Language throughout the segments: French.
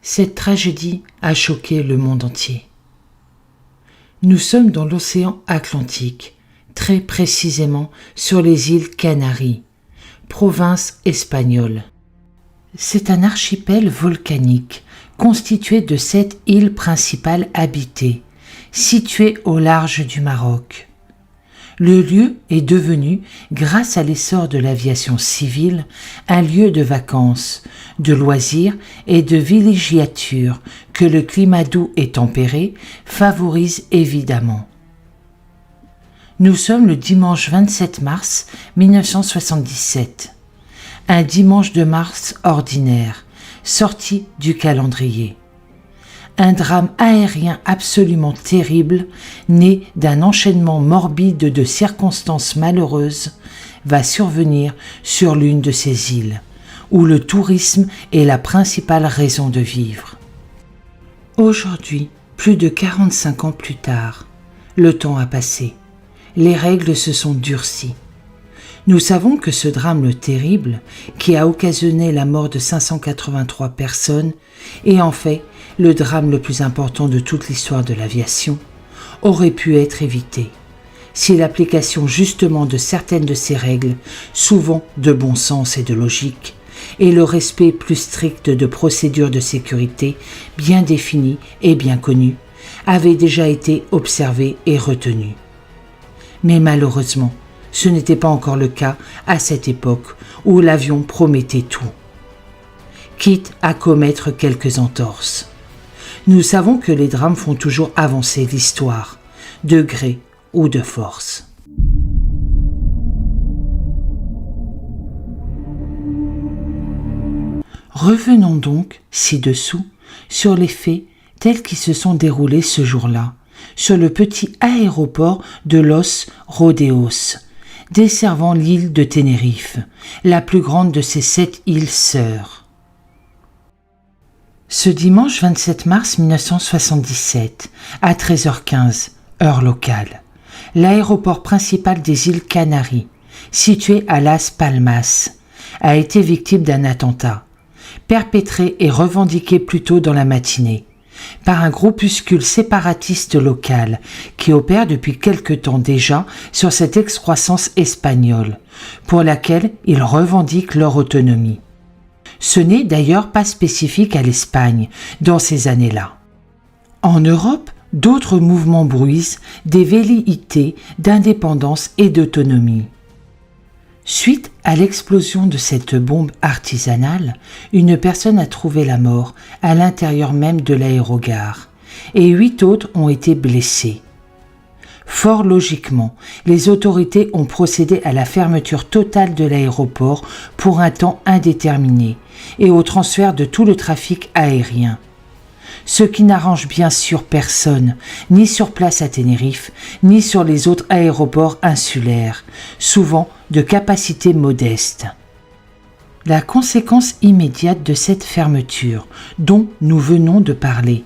Cette tragédie a choqué le monde entier. Nous sommes dans l'océan Atlantique, très précisément sur les îles Canaries, province espagnole. C'est un archipel volcanique constitué de 7 îles principales habitées, situées au large du Maroc. Le lieu est devenu, grâce à l'essor de l'aviation civile, un lieu de vacances, de loisirs et de villégiature que le climat doux et tempéré favorise évidemment. Nous sommes le dimanche 27 mars 1977, un dimanche de mars ordinaire, sorti du calendrier. Un drame aérien absolument terrible, né d'un enchaînement morbide de circonstances malheureuses, va survenir sur l'une de ces îles, où le tourisme est la principale raison de vivre. Aujourd'hui, plus de 45 ans plus tard, le temps a passé, les règles se sont durcies. Nous savons que ce drame terrible, qui a occasionné la mort de 583 personnes, est en fait le drame le plus important de toute l'histoire de l'aviation, aurait pu être évité si l'application justement de certaines de ces règles, souvent de bon sens et de logique, et le respect plus strict de procédures de sécurité bien définies et bien connues, avaient déjà été observées et retenues. Mais malheureusement, ce n'était pas encore le cas à cette époque où l'avion promettait tout, quitte à commettre quelques entorses. Nous savons que les drames font toujours avancer l'histoire, de gré ou de force. Revenons donc, ci-dessous, sur les faits tels qu'ils se sont déroulés ce jour-là, sur le petit aéroport de Los Rodeos, desservant l'île de Tenerife, la plus grande de ces 7 îles sœurs. Ce dimanche 27 mars 1977, à 13h15, heure locale, l'aéroport principal des îles Canaries, situé à Las Palmas, a été victime d'un attentat, perpétré et revendiqué plus tôt dans la matinée, par un groupuscule séparatiste local qui opère depuis quelque temps déjà sur cette excroissance espagnole, pour laquelle ils revendiquent leur autonomie. Ce n'est d'ailleurs pas spécifique à l'Espagne dans ces années-là. En Europe, d'autres mouvements bruisent des velléités d'indépendance et d'autonomie. Suite à l'explosion de cette bombe artisanale, une personne a trouvé la mort à l'intérieur même de l'aérogare et 8 autres ont été blessés. Fort logiquement, les autorités ont procédé à la fermeture totale de l'aéroport pour un temps indéterminé et au transfert de tout le trafic aérien. Ce qui n'arrange bien sûr personne, ni sur place à Tenerife, ni sur les autres aéroports insulaires, souvent de capacité modeste. La conséquence immédiate de cette fermeture, dont nous venons de parler,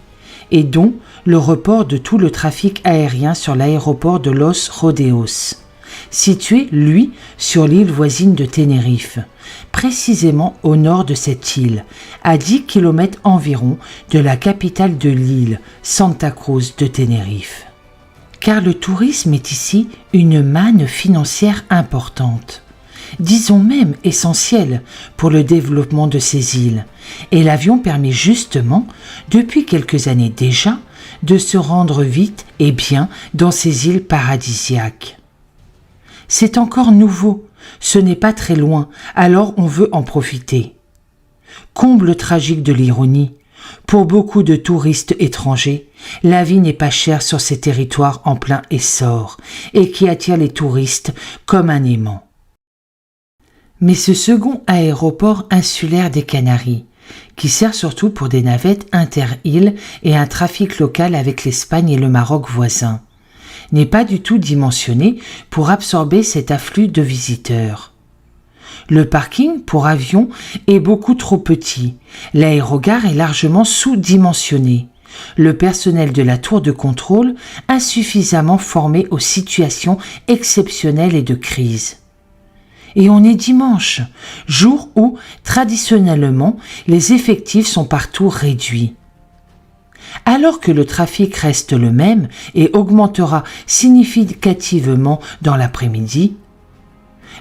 et dont le report de tout le trafic aérien sur l'aéroport de Los Rodeos, situé, lui, sur l'île voisine de Tenerife, précisément au nord de cette île, à 10 km environ de la capitale de l'île, Santa Cruz de Tenerife. Car le tourisme est ici une manne financière importante, disons même essentielle pour le développement de ces îles, et l'avion permet justement, depuis quelques années déjà, de se rendre vite et bien dans ces îles paradisiaques. C'est encore nouveau, ce n'est pas très loin, alors on veut en profiter. Comble tragique de l'ironie, Pour beaucoup de touristes étrangers, la vie n'est pas chère sur ces territoires en plein essor et qui attirent les touristes comme un aimant. Mais ce second aéroport insulaire des Canaries, qui sert surtout pour des navettes inter-îles et un trafic local avec l'Espagne et le Maroc voisins, n'est pas du tout dimensionné pour absorber cet afflux de visiteurs. Le parking pour avions est beaucoup trop petit, l'aérogare est largement sous-dimensionné, le personnel de la tour de contrôle insuffisamment formé aux situations exceptionnelles et de crise. Et on est dimanche, jour où, traditionnellement, les effectifs sont partout réduits. Alors que le trafic reste le même et augmentera significativement dans l'après-midi,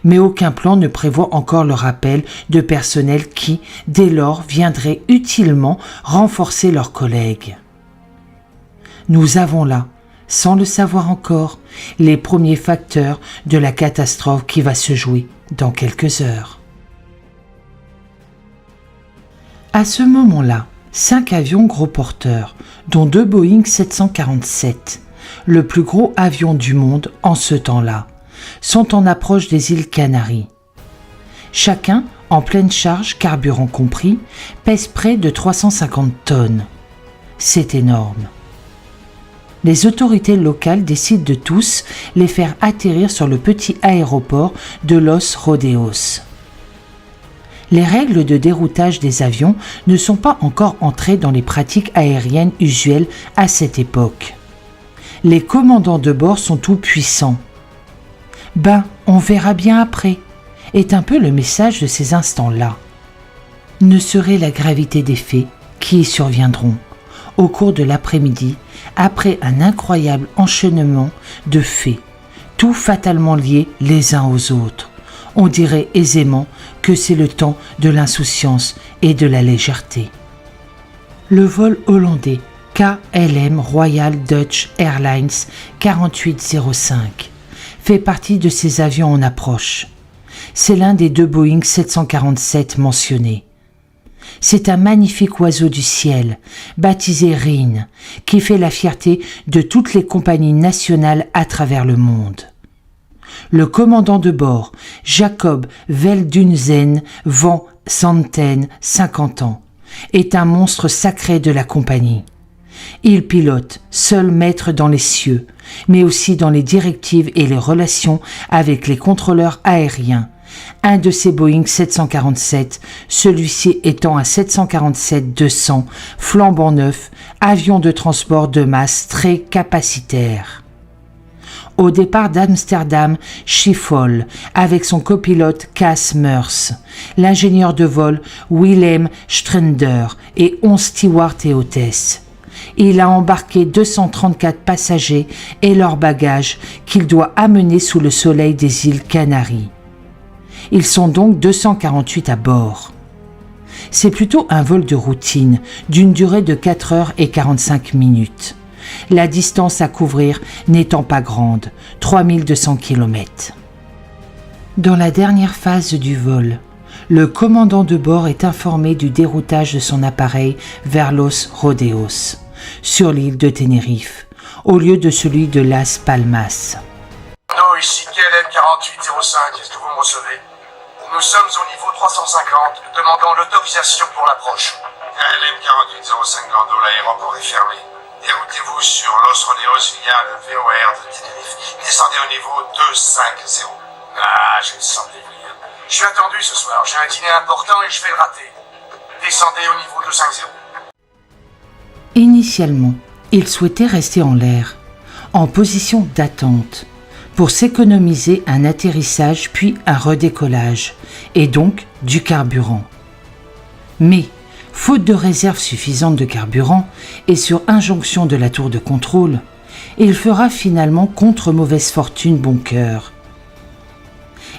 mais aucun plan ne prévoit encore le rappel de personnel qui, dès lors, viendrait utilement renforcer leurs collègues. Nous avons là, sans le savoir encore, les premiers facteurs de la catastrophe qui va se jouer dans quelques heures. À ce moment-là, 5 avions gros porteurs, dont 2 Boeing 747, le plus gros avion du monde en ce temps-là, sont en approche des îles Canaries. Chacun, en pleine charge, carburant compris, pèse près de 350 tonnes. C'est énorme. Les autorités locales décident de tous les faire atterrir sur le petit aéroport de Los Rodeos. Les règles de déroutage des avions ne sont pas encore entrées dans les pratiques aériennes usuelles à cette époque. Les commandants de bord sont tout puissants. On verra bien après, est un peu le message de ces instants-là. Ne serait la gravité des faits qui y surviendront au cours de l'après-midi, après un incroyable enchaînement de faits, tout fatalement liés les uns aux autres. On dirait aisément que c'est le temps de l'insouciance et de la légèreté. Le vol hollandais KLM Royal Dutch Airlines 4805 fait partie de ces avions en approche. C'est l'un des 2 Boeing 747 mentionnés. C'est un magnifique oiseau du ciel, baptisé Rhin, qui fait la fierté de toutes les compagnies nationales à travers le monde. Le commandant de bord, Jacob Veldunzen van Santen, 50 ans, est un monstre sacré de la compagnie. Il pilote, seul maître dans les cieux, mais aussi dans les directives et les relations avec les contrôleurs aériens. Un de ces Boeing 747, celui-ci étant un 747-200, flambant neuf, avion de transport de masse très capacitaire. Au départ d'Amsterdam Schiphol, avec son copilote Cas Meurs, l'ingénieur de vol Willem Strender et 11 stewards et hôtesses. Il a embarqué 234 passagers et leurs bagages qu'il doit amener sous le soleil des îles Canaries. Ils sont donc 248 à bord. C'est plutôt un vol de routine, d'une durée de 4 heures et 45 minutes. La distance à couvrir n'étant pas grande, 3200 km. Dans la dernière phase du vol, le commandant de bord est informé du déroutage de son appareil vers Los Rodeos, sur l'île de Tenerife, au lieu de celui de Las Palmas. Non, ici KLM 4805, est-ce que vous me recevez? Nous sommes au niveau 350, demandant l'autorisation pour l'approche. KLM 4805 Lando, l'aéroport est fermé. Déroutez-vous sur Los Rodeos via le VOR de Tenerife. Descendez au niveau 250. Ah, j'ai le sang venir. Je suis attendu ce soir, j'ai un dîner important et je vais le rater. Descendez au niveau 250. Initialement, il souhaitait rester en l'air, en position d'attente, pour s'économiser un atterrissage puis un redécollage, et donc du carburant. Mais, faute de réserve suffisante de carburant et sur injonction de la tour de contrôle, il fera finalement contre mauvaise fortune bon cœur.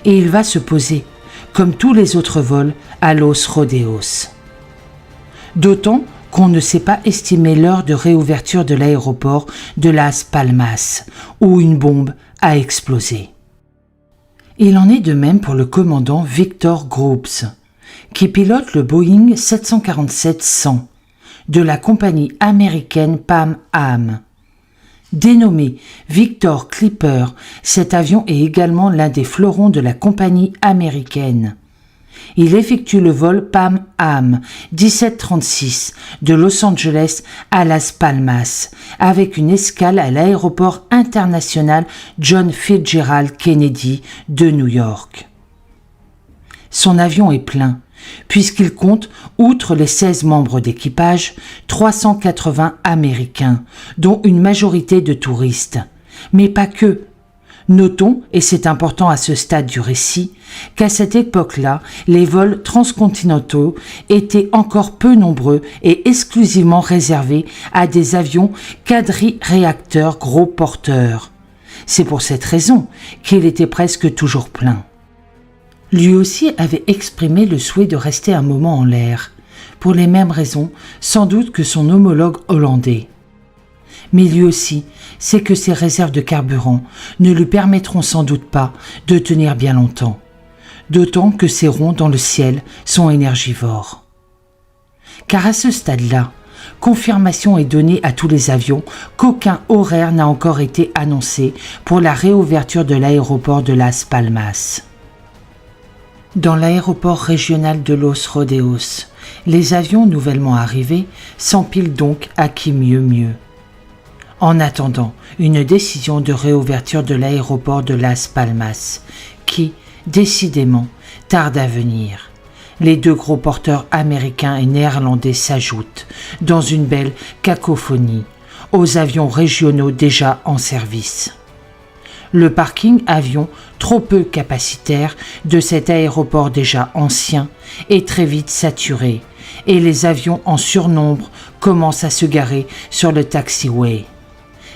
Et il va se poser, comme tous les autres vols, à Los Rodeos. D'autant qu'on ne sait pas estimer l'heure de réouverture de l'aéroport de Las Palmas, où une bombe a explosé. Il en est de même pour le commandant Victor Grobbs, qui pilote le Boeing 747-100, de la compagnie américaine Pan Am. Dénommé Victor Clipper, cet avion est également l'un des fleurons de la compagnie américaine. Il effectue le vol Pan Am 1736 de Los Angeles à Las Palmas, avec une escale à l'aéroport international John Fitzgerald Kennedy de New York. Son avion est plein, puisqu'il compte, outre les 16 membres d'équipage, 380 Américains, dont une majorité de touristes. Mais pas que. Notons, et c'est important à ce stade du récit, qu'à cette époque-là, les vols transcontinentaux étaient encore peu nombreux et exclusivement réservés à des avions quadri-réacteurs gros porteurs. C'est pour cette raison qu'il était presque toujours plein. Lui aussi avait exprimé le souhait de rester un moment en l'air, pour les mêmes raisons sans doute que son homologue hollandais. Mais lui aussi sait que ses réserves de carburant ne lui permettront sans doute pas de tenir bien longtemps, d'autant que ces ronds dans le ciel sont énergivores. Car à ce stade-là, confirmation est donnée à tous les avions qu'aucun horaire n'a encore été annoncé pour la réouverture de l'aéroport de Las Palmas. Dans l'aéroport régional de Los Rodeos, les avions nouvellement arrivés s'empilent donc à qui mieux. En attendant une décision de réouverture de l'aéroport de Las Palmas, qui, décidément, tarde à venir. Les deux gros porteurs américains et néerlandais s'ajoutent, dans une belle cacophonie, aux avions régionaux déjà en service. Le parking avion trop peu capacitaire de cet aéroport déjà ancien est très vite saturé et les avions en surnombre commencent à se garer sur le taxiway.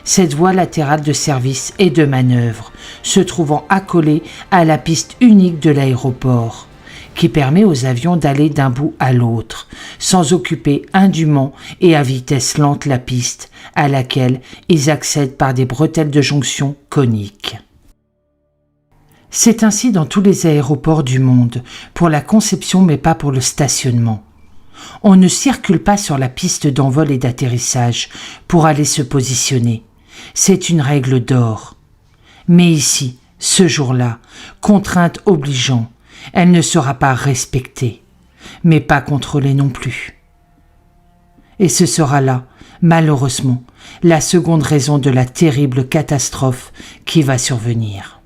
Cette voie latérale de service et de manœuvre se trouvant accolée à la piste unique de l'aéroport, qui permet aux avions d'aller d'un bout à l'autre, sans occuper indûment et à vitesse lente la piste à laquelle ils accèdent par des bretelles de jonction coniques. C'est ainsi dans tous les aéroports du monde, pour la conception mais pas pour le stationnement. On ne circule pas sur la piste d'envol et d'atterrissage pour aller se positionner. C'est une règle d'or. Mais ici, ce jour-là, contrainte obligeant, elle ne sera pas respectée, mais pas contrôlée non plus. Et ce sera là, malheureusement, la seconde raison de la terrible catastrophe qui va survenir.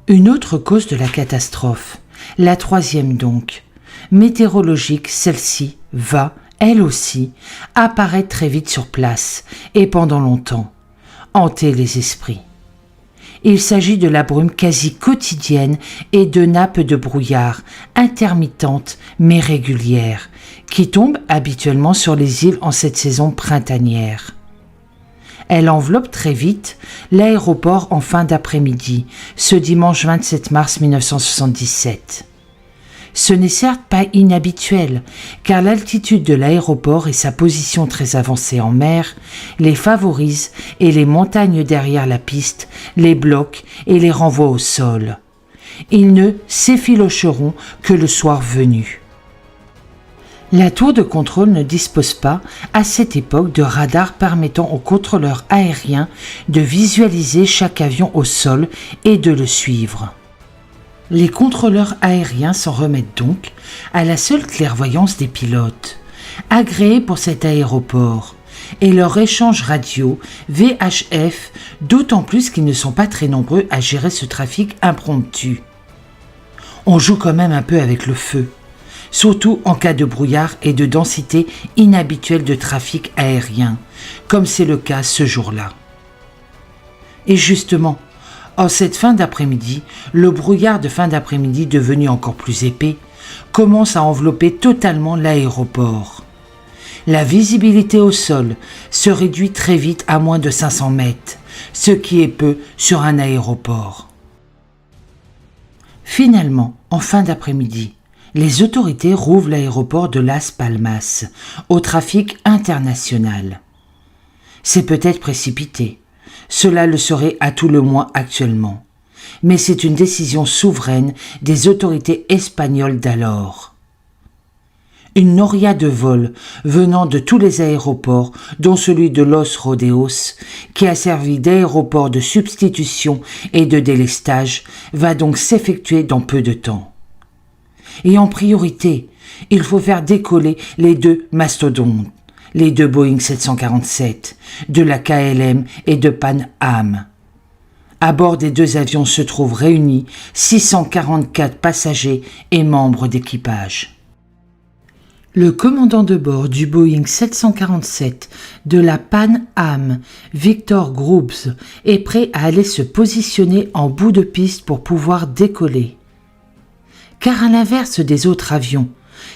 Une autre cause de la catastrophe, la troisième donc, météorologique, celle-ci va, elle aussi, apparaître très vite sur place et pendant longtemps, hanter les esprits. Il s'agit de la brume quasi quotidienne et de nappes de brouillard intermittentes mais régulières qui tombent habituellement sur les îles en cette saison printanière. Elle enveloppe très vite l'aéroport en fin d'après-midi, ce dimanche 27 mars 1977. Ce n'est certes pas inhabituel, car l'altitude de l'aéroport et sa position très avancée en mer les favorisent et les montagnes derrière la piste les bloquent et les renvoient au sol. Ils ne s'effilocheront que le soir venu. La tour de contrôle ne dispose pas, à cette époque, de radar permettant aux contrôleurs aériens de visualiser chaque avion au sol et de le suivre. Les contrôleurs aériens s'en remettent donc à la seule clairvoyance des pilotes, agréés pour cet aéroport, et leur échange radio VHF, d'autant plus qu'ils ne sont pas très nombreux à gérer ce trafic impromptu. On joue quand même un peu avec le feu, surtout en cas de brouillard et de densité inhabituelle de trafic aérien, comme c'est le cas ce jour-là. Et justement, en cette fin d'après-midi, le brouillard de fin d'après-midi devenu encore plus épais, commence à envelopper totalement l'aéroport. La visibilité au sol se réduit très vite à moins de 500 mètres, ce qui est peu sur un aéroport. Finalement, en fin d'après-midi, les autorités rouvrent l'aéroport de Las Palmas au trafic international. C'est peut-être précipité, cela le serait à tout le moins actuellement, mais c'est une décision souveraine des autorités espagnoles d'alors. Une noria de vol venant de tous les aéroports, dont celui de Los Rodeos, qui a servi d'aéroport de substitution et de délestage, va donc s'effectuer dans peu de temps. Et en priorité, il faut faire décoller les deux mastodontes, les deux Boeing 747, de la KLM et de Pan Am. À bord des deux avions se trouvent réunis 644 passagers et membres d'équipage. Le commandant de bord du Boeing 747 de la Pan Am, Victor Grubbs, est prêt à aller se positionner en bout de piste pour pouvoir décoller. Car à l'inverse des autres avions,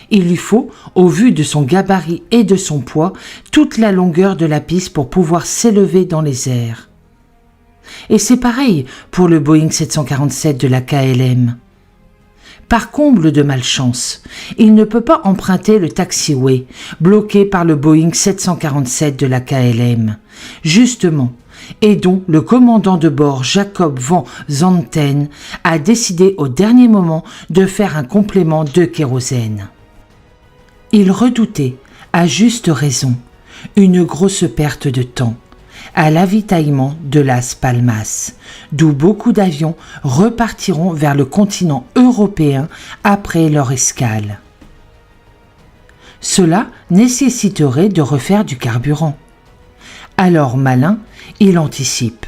il lui faut, au vu de son gabarit et de son poids, toute la longueur de la piste pour pouvoir s'élever dans les airs. Et c'est pareil pour le Boeing 747 de la KLM. Par comble de malchance, il ne peut pas emprunter le taxiway, bloqué par le Boeing 747 de la KLM, justement, et dont le commandant de bord Jacob van Zanten a décidé au dernier moment de faire un complément de kérosène. Il redoutait, à juste raison, une grosse perte de temps à l'avitaillement de Las Palmas, d'où beaucoup d'avions repartiront vers le continent européen après leur escale. Cela nécessiterait de refaire du carburant. Alors malin, il anticipe.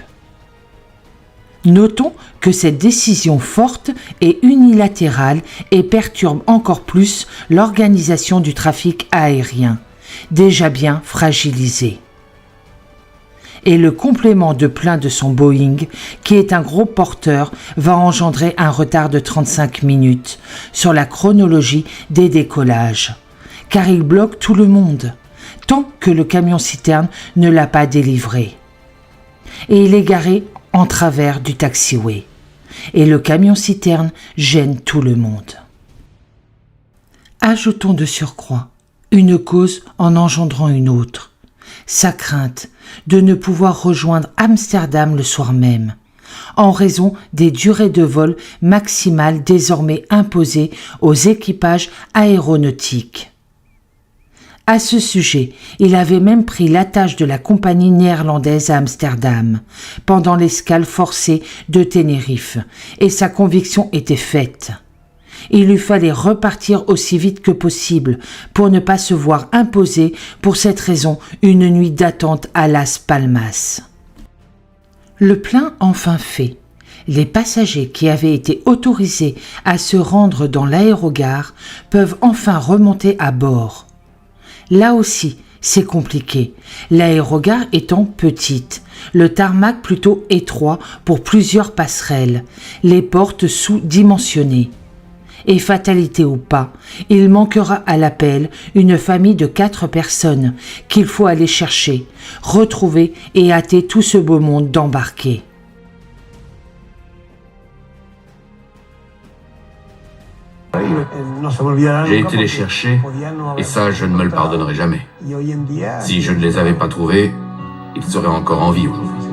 Notons que cette décision forte est unilatérale et perturbe encore plus l'organisation du trafic aérien, déjà bien fragilisé. Et le complément de plein de son Boeing, qui est un gros porteur, va engendrer un retard de 35 minutes sur la chronologie des décollages, car il bloque tout le monde, tant que le camion-citerne ne l'a pas délivré. Et il est garé en travers du taxiway, et le camion-citerne gêne tout le monde. Ajoutons de surcroît une cause en engendrant une autre, sa crainte de ne pouvoir rejoindre Amsterdam le soir même, en raison des durées de vol maximales désormais imposées aux équipages aéronautiques. À ce sujet, il avait même pris l'attache de la compagnie néerlandaise à Amsterdam, pendant l'escale forcée de Tenerife, et sa conviction était faite. Il lui fallait repartir aussi vite que possible pour ne pas se voir imposer pour cette raison une nuit d'attente à Las Palmas. Le plein enfin fait, les passagers qui avaient été autorisés à se rendre dans l'aérogare peuvent enfin remonter à bord. Là aussi, c'est compliqué, l'aérogare étant petite, le tarmac plutôt étroit pour plusieurs passerelles, les portes sous-dimensionnées. Et fatalité ou pas, il manquera à l'appel une famille de 4 personnes qu'il faut aller chercher, retrouver et hâter tout ce beau monde d'embarquer. J'ai été les chercher, et ça, je ne me le pardonnerai jamais. Si je ne les avais pas trouvés, ils seraient encore en vie aujourd'hui.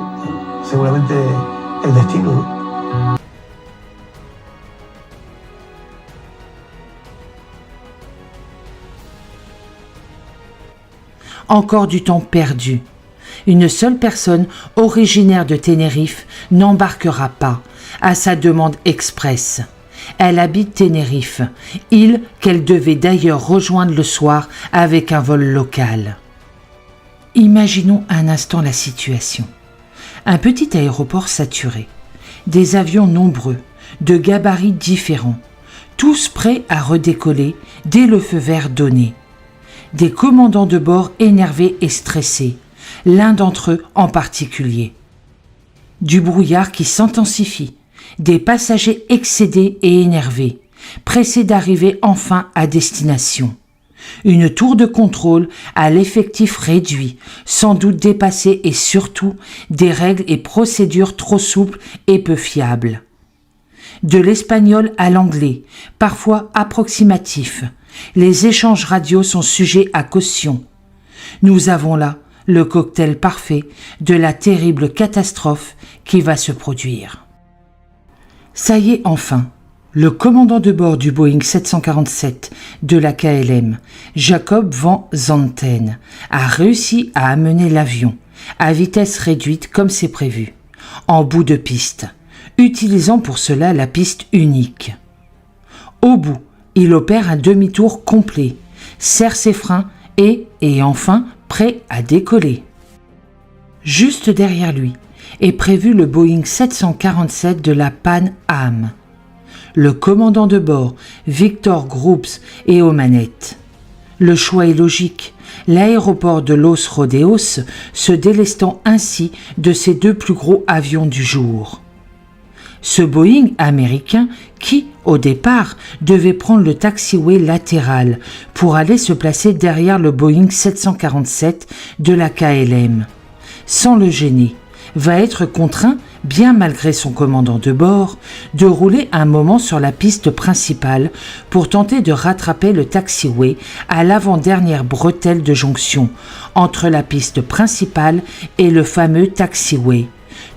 Encore du temps perdu. Une seule personne originaire de Tenerife n'embarquera pas, à sa demande expresse. Elle habite Tenerife, île qu'elle devait d'ailleurs rejoindre le soir avec un vol local. Imaginons un instant la situation. Un petit aéroport saturé, des avions nombreux, de gabarits différents, tous prêts à redécoller dès le feu vert donné. Des commandants de bord énervés et stressés, l'un d'entre eux en particulier. Du brouillard qui s'intensifie, des passagers excédés et énervés, pressés d'arriver enfin à destination. Une tour de contrôle à l'effectif réduit, sans doute dépassée et surtout des règles et procédures trop souples et peu fiables. De l'espagnol à l'anglais, parfois approximatif, les échanges radio sont sujets à caution. Nous avons là le cocktail parfait de la terrible catastrophe qui va se produire. Ça y est enfin, Le commandant de bord du Boeing 747 de la KLM, Jacob Van Zanten, a réussi à amener l'avion à vitesse réduite comme c'est prévu, en bout de piste, utilisant pour cela la piste unique. Au bout, il opère un demi-tour complet, serre ses freins et est enfin prêt à décoller. Juste derrière lui est prévu le Boeing 747 de la Pan Am. Le commandant de bord, Victor Groups, est aux manettes. Le choix est logique, l'aéroport de Los Rodeos se délestant ainsi de ses deux plus gros avions du jour. Ce Boeing américain qui, au départ, devait prendre le taxiway latéral pour aller se placer derrière le Boeing 747 de la KLM, sans le gêner, va être contraint, bien malgré son commandant de bord, de rouler un moment sur la piste principale pour tenter de rattraper le taxiway à l'avant-dernière bretelle de jonction entre la piste principale et le fameux taxiway,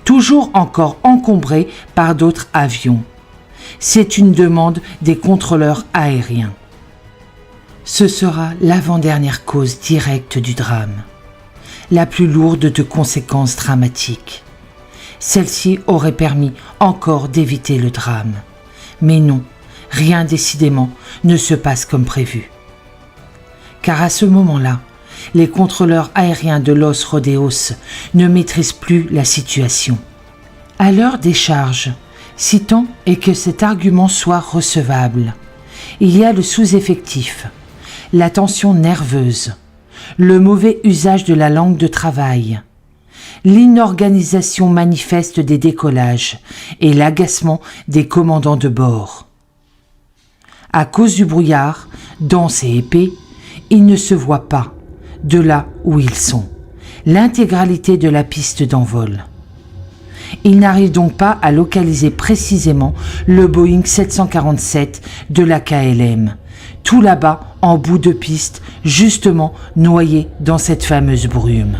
toujours encore encombré par d'autres avions. C'est une demande des contrôleurs aériens. Ce sera l'avant-dernière cause directe du drame, la plus lourde de conséquences dramatiques. Celle-ci aurait permis encore d'éviter le drame. Mais non, rien décidément ne se passe comme prévu. Car à ce moment-là, les contrôleurs aériens de Los Rodeos ne maîtrisent plus la situation. À l'heure des charges, si tant est que cet argument soit recevable, il y a le sous-effectif, la tension nerveuse, le mauvais usage de la langue de travail, l'inorganisation manifeste des décollages et l'agacement des commandants de bord. À cause du brouillard, dense et épais, ils ne se voient pas, de là où ils sont, l'intégralité de la piste d'envol. Ils n'arrivent donc pas à localiser précisément le Boeing 747 de la KLM, tout là-bas en bout de piste, justement noyé dans cette fameuse brume.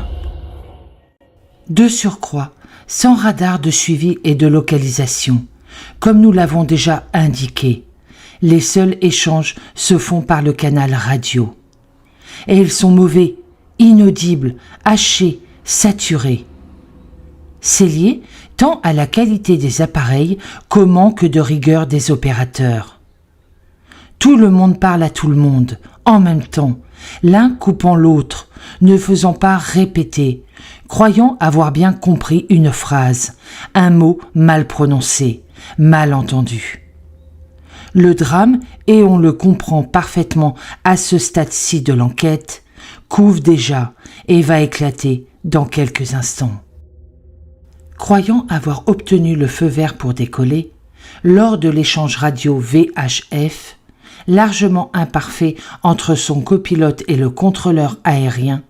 De surcroît, sans radar de suivi et de localisation, comme nous l'avons déjà indiqué, les seuls échanges se font par le canal radio. Et ils sont mauvais, inaudibles, hachés, saturés. C'est lié tant à la qualité des appareils qu'au manque de rigueur des opérateurs. Tout le monde parle à tout le monde, en même temps, l'un coupant l'autre, ne faisant pas répéter, croyant avoir bien compris une phrase, un mot mal prononcé, mal entendu. Le drame, et on le comprend parfaitement à ce stade-ci de l'enquête, couve déjà et va éclater dans quelques instants. Croyant avoir obtenu le feu vert pour décoller, lors de l'échange radio VHF, largement imparfait entre son copilote et le contrôleur aérien,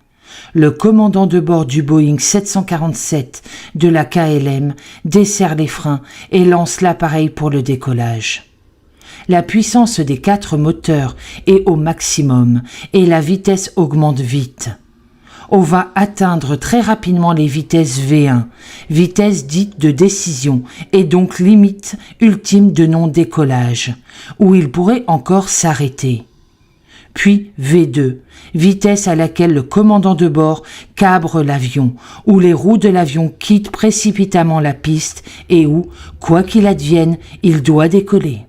le commandant de bord du Boeing 747 de la KLM desserre les freins et lance l'appareil pour le décollage. La puissance des 4 moteurs est au maximum et la vitesse augmente vite. On va atteindre très rapidement les vitesses V1, vitesse dite de décision et donc limite ultime de non-décollage, où il pourrait encore s'arrêter. Puis V2, vitesse à laquelle le commandant de bord cabre l'avion, où les roues de l'avion quittent précipitamment la piste et où, quoi qu'il advienne, il doit décoller.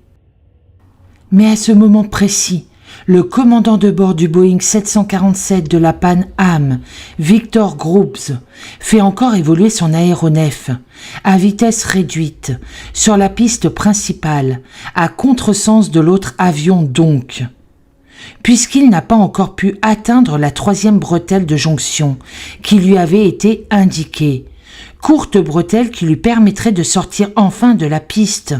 Mais à ce moment précis, le commandant de bord du Boeing 747 de la Pan Am, Victor Groups, fait encore évoluer son aéronef à vitesse réduite, sur la piste principale, à contresens de l'autre avion donc. Puisqu'il n'a pas encore pu atteindre la 3e bretelle de jonction qui lui avait été indiquée, courte bretelle qui lui permettrait de sortir enfin de la piste.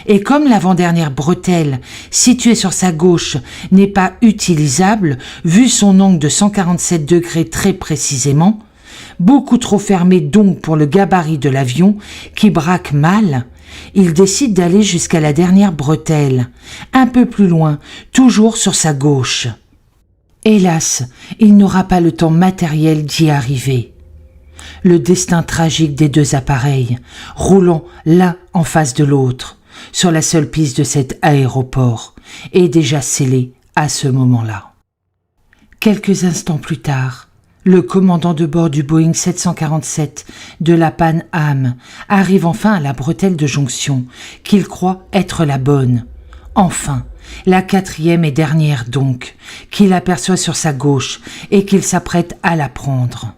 Et comme l'avant-dernière bretelle, située sur sa gauche, n'est pas utilisable, vu son angle de 147 degrés très précisément, beaucoup trop fermé donc pour le gabarit de l'avion, qui braque mal, il décide d'aller jusqu'à la dernière bretelle, un peu plus loin, toujours sur sa gauche. Hélas, il n'aura pas le temps matériel d'y arriver. Le destin tragique des deux appareils, roulant l'un en face de l'autre, sur la seule piste de cet aéroport est déjà scellée à ce moment-là. Quelques instants plus tard, le commandant de bord du Boeing 747 de la Pan Am arrive enfin à la bretelle de jonction qu'il croit être la bonne. Enfin, la 4e et dernière donc, qu'il aperçoit sur sa gauche et qu'il s'apprête à la prendre.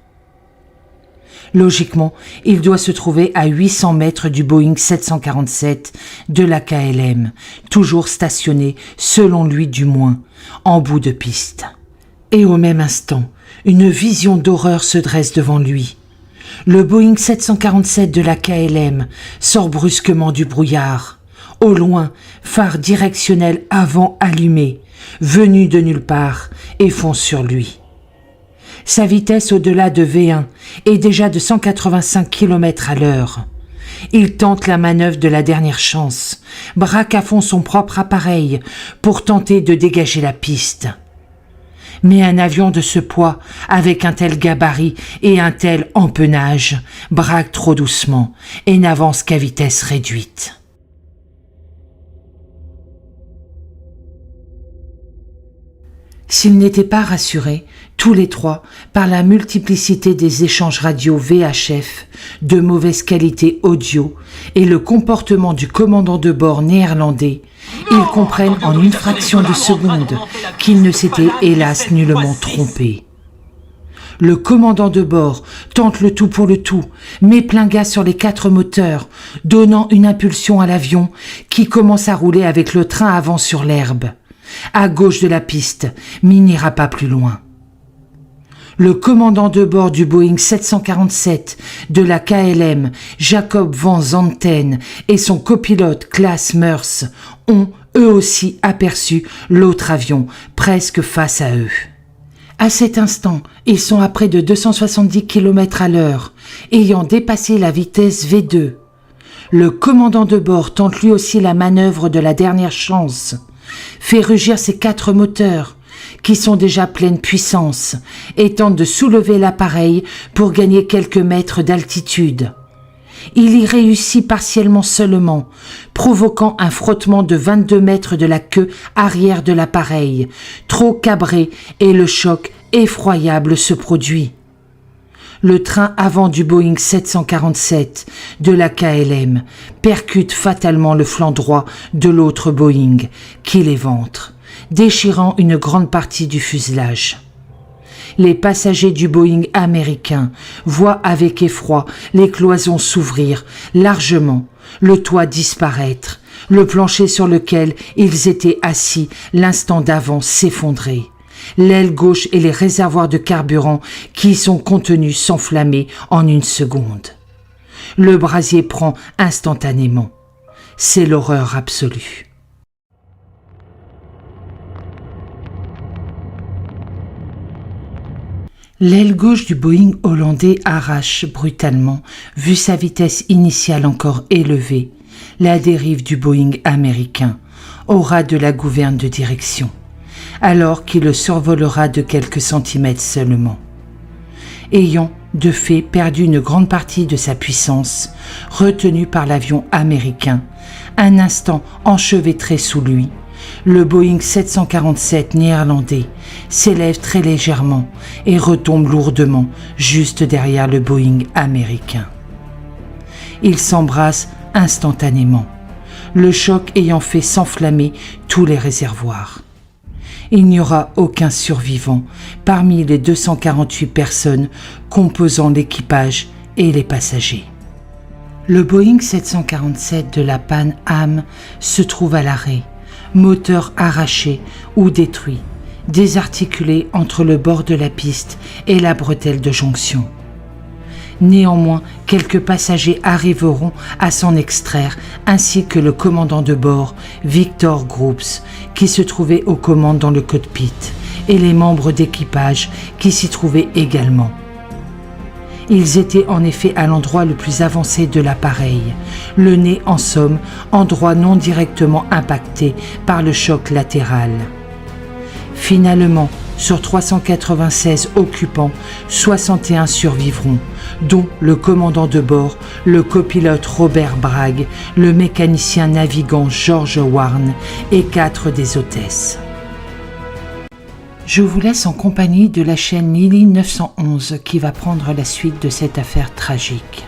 Logiquement, il doit se trouver à 800 mètres du Boeing 747 de la KLM, toujours stationné, selon lui du moins, en bout de piste. Et au même instant, une vision d'horreur se dresse devant lui. Le Boeing 747 de la KLM sort brusquement du brouillard. Au loin, phare directionnel avant allumé, venu de nulle part, et fonce sur lui. Sa vitesse au-delà de V1 est déjà de 185 km à l'heure. Il tente la manœuvre de la dernière chance, braque à fond son propre appareil pour tenter de dégager la piste. Mais un avion de ce poids, avec un tel gabarit et un tel empennage, braque trop doucement et n'avance qu'à vitesse réduite. S'ils n'étaient pas rassurés, tous les trois, par la multiplicité des échanges radio VHF, de mauvaise qualité audio et le comportement du commandant de bord néerlandais, ils comprennent en une fraction de seconde qu'ils ne s'étaient hélas nullement trompés. Le commandant de bord tente le tout pour le tout, met plein gaz sur les 4 moteurs, donnant une impulsion à l'avion qui commence à rouler avec le train avant sur l'herbe. À gauche de la piste, mais il n'ira pas plus loin. Le commandant de bord du Boeing 747 de la KLM, Jacob Van Zanten, et son copilote Klaas Meurs ont eux aussi aperçu l'autre avion presque face à eux. À cet instant, ils sont à près de 270 km à l'heure, ayant dépassé la vitesse V2. Le commandant de bord tente lui aussi la manœuvre de la dernière chance, fait rugir ses 4 moteurs, qui sont déjà pleine puissance, et tente de soulever l'appareil pour gagner quelques mètres d'altitude. Il y réussit partiellement seulement, provoquant un frottement de 22 mètres de la queue arrière de l'appareil, trop cabré, et le choc effroyable se produit. Le train avant du Boeing 747 de la KLM percute fatalement le flanc droit de l'autre Boeing qui l'éventre, déchirant une grande partie du fuselage. Les passagers du Boeing américain voient avec effroi les cloisons s'ouvrir largement, le toit disparaître, le plancher sur lequel ils étaient assis l'instant d'avant s'effondrer, l'aile gauche et les réservoirs de carburant qui y sont contenus s'enflammer en une seconde. Le brasier prend instantanément. C'est l'horreur absolue. L'aile gauche du Boeing hollandais arrache brutalement, vu sa vitesse initiale encore élevée, la dérive du Boeing américain, au ras de la gouverne de direction, alors qu'il le survolera de quelques centimètres seulement. Ayant, de fait, perdu une grande partie de sa puissance, retenu par l'avion américain, un instant enchevêtré sous lui, le Boeing 747 néerlandais s'élève très légèrement et retombe lourdement juste derrière le Boeing américain. Ils s'embrassent instantanément, le choc ayant fait s'enflammer tous les réservoirs. Il n'y aura aucun survivant parmi les 248 personnes composant l'équipage et les passagers. Le Boeing 747 de la Pan Am se trouve à l'arrêt, moteur arraché ou détruit, désarticulé entre le bord de la piste et la bretelle de jonction. Néanmoins, quelques passagers arriveront à s'en extraire, ainsi que le commandant de bord, Victor Groups, qui se trouvait aux commandes dans le cockpit, et les membres d'équipage qui s'y trouvaient également. Ils étaient en effet à l'endroit le plus avancé de l'appareil, le nez en somme, endroit non directement impacté par le choc latéral. Finalement, Sur 396 occupants, 61 survivront, dont le commandant de bord, le copilote Robert Bragg, le mécanicien navigant George Warne et 4 des hôtesses. Je vous laisse en compagnie de la chaîne Lily 911 qui va prendre la suite de cette affaire tragique.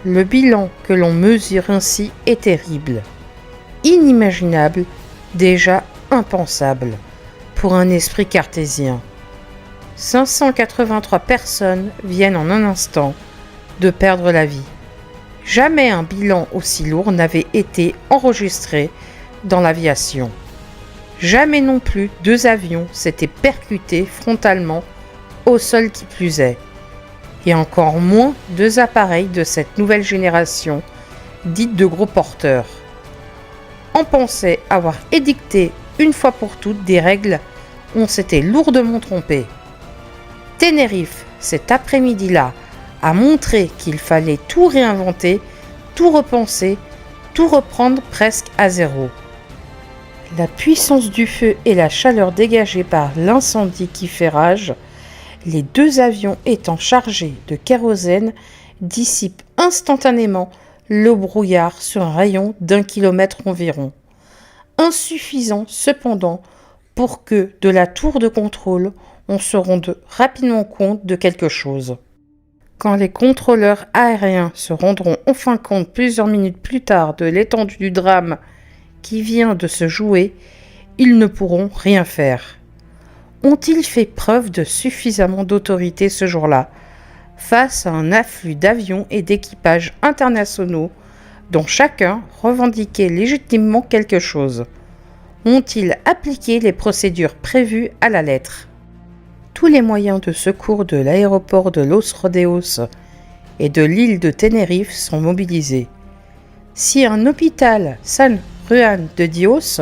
Le bilan que l'on mesure ainsi est terrible, inimaginable, déjà impensable pour un esprit cartésien. 583 personnes viennent en un instant de perdre la vie. Jamais un bilan aussi lourd n'avait été enregistré dans l'aviation. Jamais non plus 2 avions s'étaient percutés frontalement au sol qui plus est. Et encore moins 2 appareils de cette nouvelle génération, dite de gros porteurs. On pensait avoir édicté une fois pour toutes des règles, on s'était lourdement trompé. Tenerife, cet après-midi-là, a montré qu'il fallait tout réinventer, tout repenser, tout reprendre presque à zéro. La puissance du feu et la chaleur dégagée par l'incendie qui fait rage, les 2 avions étant chargés de kérosène, dissipent instantanément le brouillard sur un rayon d'1 kilomètre environ. Insuffisant cependant pour que, de la tour de contrôle, on se rende rapidement compte de quelque chose. Quand les contrôleurs aériens se rendront enfin compte plusieurs minutes plus tard de l'étendue du drame qui vient de se jouer, ils ne pourront rien faire. Ont-ils fait preuve de suffisamment d'autorité ce jour-là, face à un afflux d'avions et d'équipages internationaux dont chacun revendiquait légitimement quelque chose? Ont-ils appliqué les procédures prévues à la lettre? Tous les moyens de secours de l'aéroport de Los Rodeos et de l'île de Tenerife sont mobilisés. Si un hôpital San Juan de Dios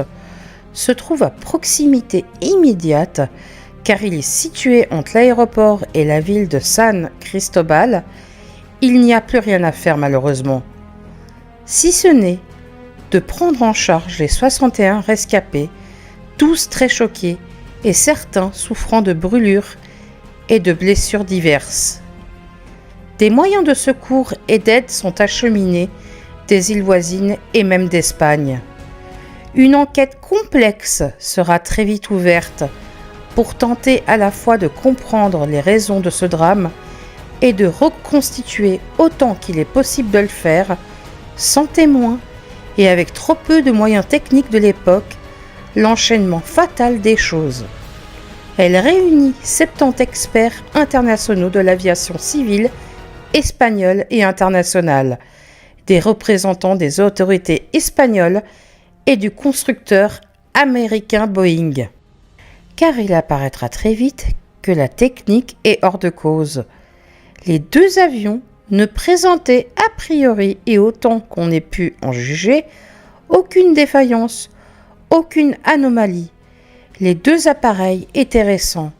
se trouve à proximité immédiate, car il est situé entre l'aéroport et la ville de San Cristobal, il n'y a plus rien à faire malheureusement. Si ce n'est de prendre en charge les 61 rescapés, tous très choqués et certains souffrant de brûlures et de blessures diverses. Des moyens de secours et d'aide sont acheminés des îles voisines et même d'Espagne. Une enquête complexe sera très vite ouverte pour tenter à la fois de comprendre les raisons de ce drame et de reconstituer autant qu'il est possible de le faire, sans témoins et avec trop peu de moyens techniques de l'époque, l'enchaînement fatal des choses. Elle réunit 70 experts internationaux de l'aviation civile, espagnole et internationale, des représentants des autorités espagnoles et du constructeur américain Boeing. Car il apparaîtra très vite que la technique est hors de cause. Les 2 avions ne présentaient a priori, et autant qu'on ait pu en juger, aucune défaillance, aucune anomalie. Les 2 appareils étaient récents,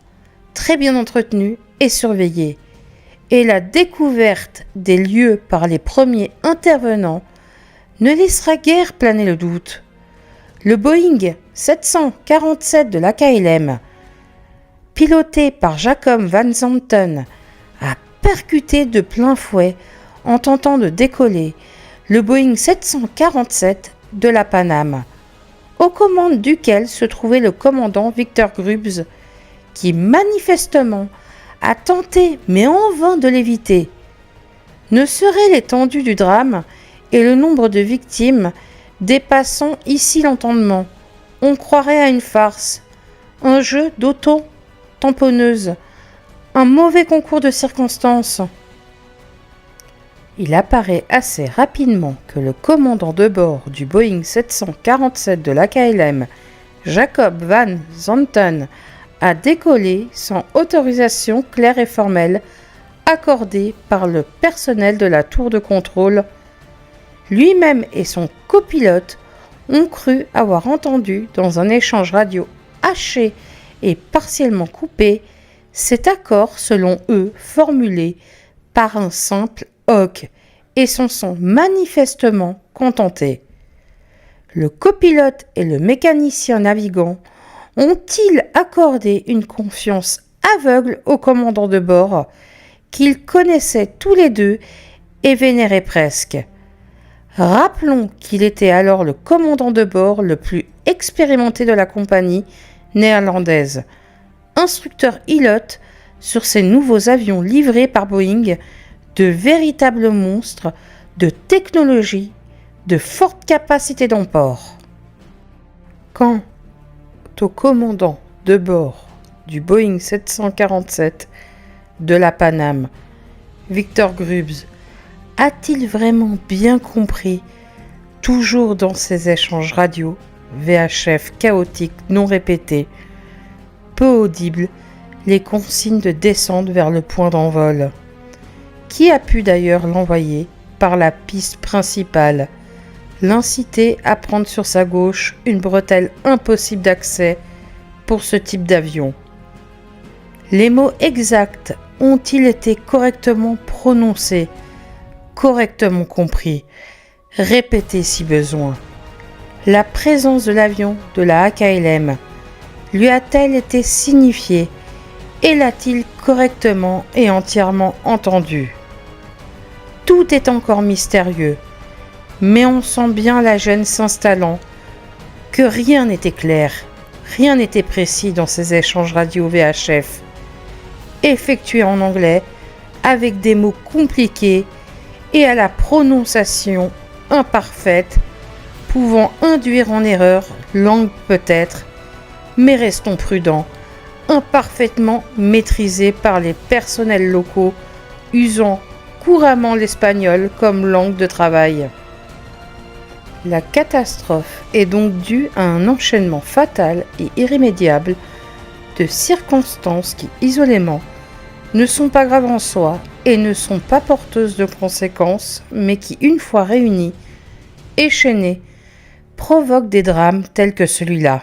très bien entretenus et surveillés, et la découverte des lieux par les premiers intervenants ne laissera guère planer le doute. Le Boeing 747 de la KLM, piloté par Jacob Van Zanten, a percuté de plein fouet en tentant de décoller le Boeing 747 de la Paname, aux commandes duquel se trouvait le commandant Victor Grubbs, qui manifestement a tenté, mais en vain, de l'éviter. Ne serait l'étendue du drame et le nombre de victimes dépassant ici l'entendement, on croirait à une farce, un jeu d'auto-tamponneuse, un mauvais concours de circonstances. Il apparaît assez rapidement que le commandant de bord du Boeing 747 de la KLM, Jacob Van Zanten, a décollé sans autorisation claire et formelle accordée par le personnel de la tour de contrôle. Lui-même et son copilote ont cru avoir entendu dans un échange radio haché et partiellement coupé cet accord, selon eux, formulé par un simple « OK » et s'en sont manifestement contentés. Le copilote et le mécanicien navigant Ont-ils accordé une confiance aveugle au commandant de bord, qu'ils connaissaient tous les deux et vénéraient presque? Rappelons qu'il était alors le commandant de bord le plus expérimenté de la compagnie néerlandaise, instructeur pilote sur ces nouveaux avions livrés par Boeing, de véritables monstres de technologie, de forte capacité d'emport. Quant au commandant de bord du Boeing 747 de la Pan Am, Victor Grubbs, a-t-il vraiment bien compris, toujours dans ses échanges radio, VHF chaotiques non répétés, peu audibles, les consignes de descente vers le point d'envol? Qui a pu d'ailleurs l'envoyer par la piste principale, l'inciter à prendre sur sa gauche une bretelle impossible d'accès pour ce type d'avion? Les mots exacts ont-ils été correctement prononcés, correctement compris, répétés si besoin? La présence de l'avion de la AKLM lui a-t-elle été signifiée et l'a-t-il correctement et entièrement entendu? Tout est encore mystérieux, mais on sent bien la gêne s'installant, que rien n'était clair, rien n'était précis dans ces échanges radio VHF, effectués en anglais, avec des mots compliqués et à la prononciation imparfaite, pouvant induire en erreur, langue peut-être, mais restons prudents, imparfaitement maîtrisés par les personnels locaux, usant couramment l'espagnol comme langue de travail. La catastrophe est donc due à un enchaînement fatal et irrémédiable de circonstances qui, isolément, ne sont pas graves en soi et ne sont pas porteuses de conséquences, mais qui, une fois réunies, échaînées, provoquent des drames tels que celui-là.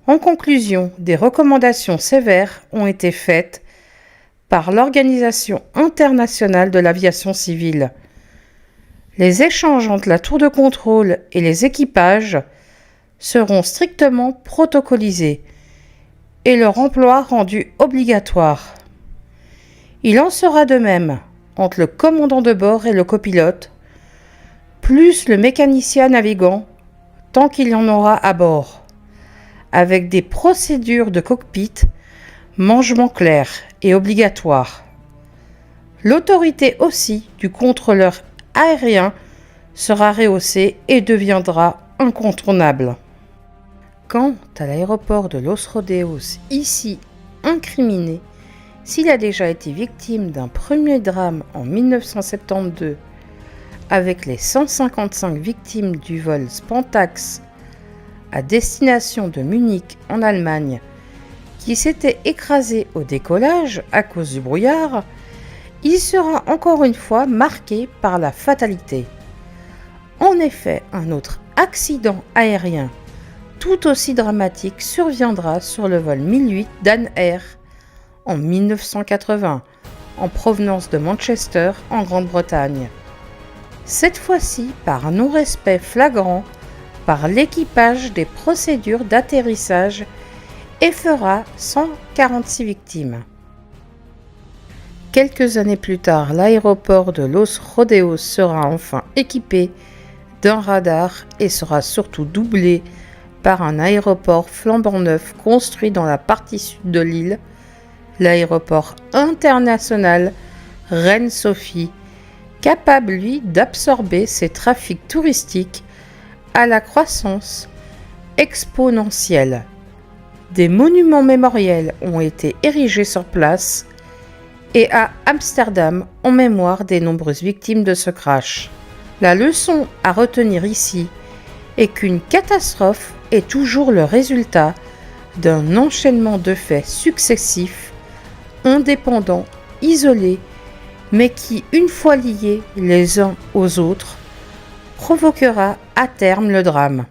En conclusion, des recommandations sévères ont été faites par l'Organisation internationale de l'aviation civile. Les échanges entre la tour de contrôle et les équipages seront strictement protocolisés et leur emploi rendu obligatoire. Il en sera de même entre le commandant de bord et le copilote, plus le mécanicien navigant, tant qu'il y en aura à bord, avec des procédures de cockpit, mangements clairs et obligatoires. L'autorité aussi du contrôleur aérien sera rehaussée et deviendra incontournable. Quant à l'aéroport de Los Rodeos, ici incriminé, s'il a déjà été victime d'un premier drame en 1972, avec les 155 victimes du vol Spantax à destination de Munich en Allemagne, qui s'était écrasé au décollage à cause du brouillard, il sera encore une fois marqué par la fatalité. En effet, un autre accident aérien tout aussi dramatique surviendra sur le vol 1008 d'An Air en 1980, en provenance de Manchester, en Grande-Bretagne. Cette fois-ci par non-respect flagrant par l'équipage des procédures d'atterrissage et fera 146 victimes. Quelques années plus tard, l'aéroport de Los Rodeos sera enfin équipé d'un radar et sera surtout doublé par un aéroport flambant neuf construit dans la partie sud de l'île, l'aéroport international Reine-Sophie, capable lui d'absorber ces trafics touristiques à la croissance exponentielle. Des monuments mémoriels ont été érigés sur place et à Amsterdam en mémoire des nombreuses victimes de ce crash. La leçon à retenir ici est qu'une catastrophe est toujours le résultat d'un enchaînement de faits successifs, indépendants, isolés, mais qui, une fois liés les uns aux autres, provoquera à terme le drame.